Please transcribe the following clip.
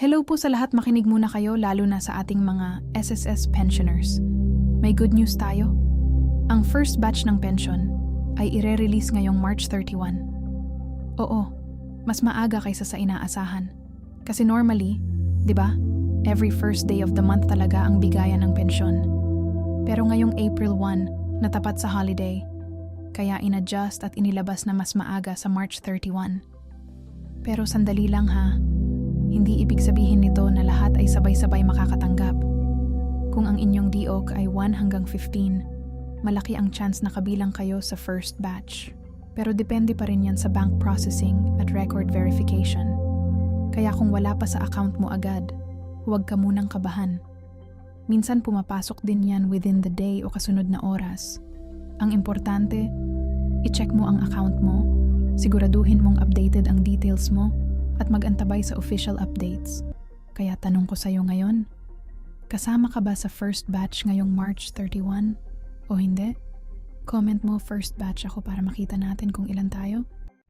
Hello po sa lahat, makinig muna kayo lalo na sa ating mga SSS pensioners. May good news tayo. Ang first batch ng pension ay ire-release ngayong March 31. Oo, mas maaga kaysa sa inaasahan. Kasi normally, di ba, every first day of the month talaga ang bigayan ng pensyon. Pero ngayong April 1, natapat sa holiday, kaya inadjust at inilabas na mas maaga sa March 31. Pero sandali lang ha, hindi ibig sabihin nito na lahat ay sabay-sabay makakatanggap. Kung ang inyong DOC ay 1 hanggang 15, malaki ang chance na kabilang kayo sa first batch. Pero depende pa rin yan sa bank processing at record verification. Kaya kung wala pa sa account mo agad, huwag ka munang kabahan. Minsan pumapasok din yan within the day o kasunod na oras. Ang importante, i-check mo ang account mo, siguraduhin mong updated ang details mo, at mag-antabay sa official updates. Kaya tanong ko sa'yo ngayon, kasama ka ba sa first batch ngayong March 31? O hindi? Comment mo first batch ako para makita natin kung ilan tayo.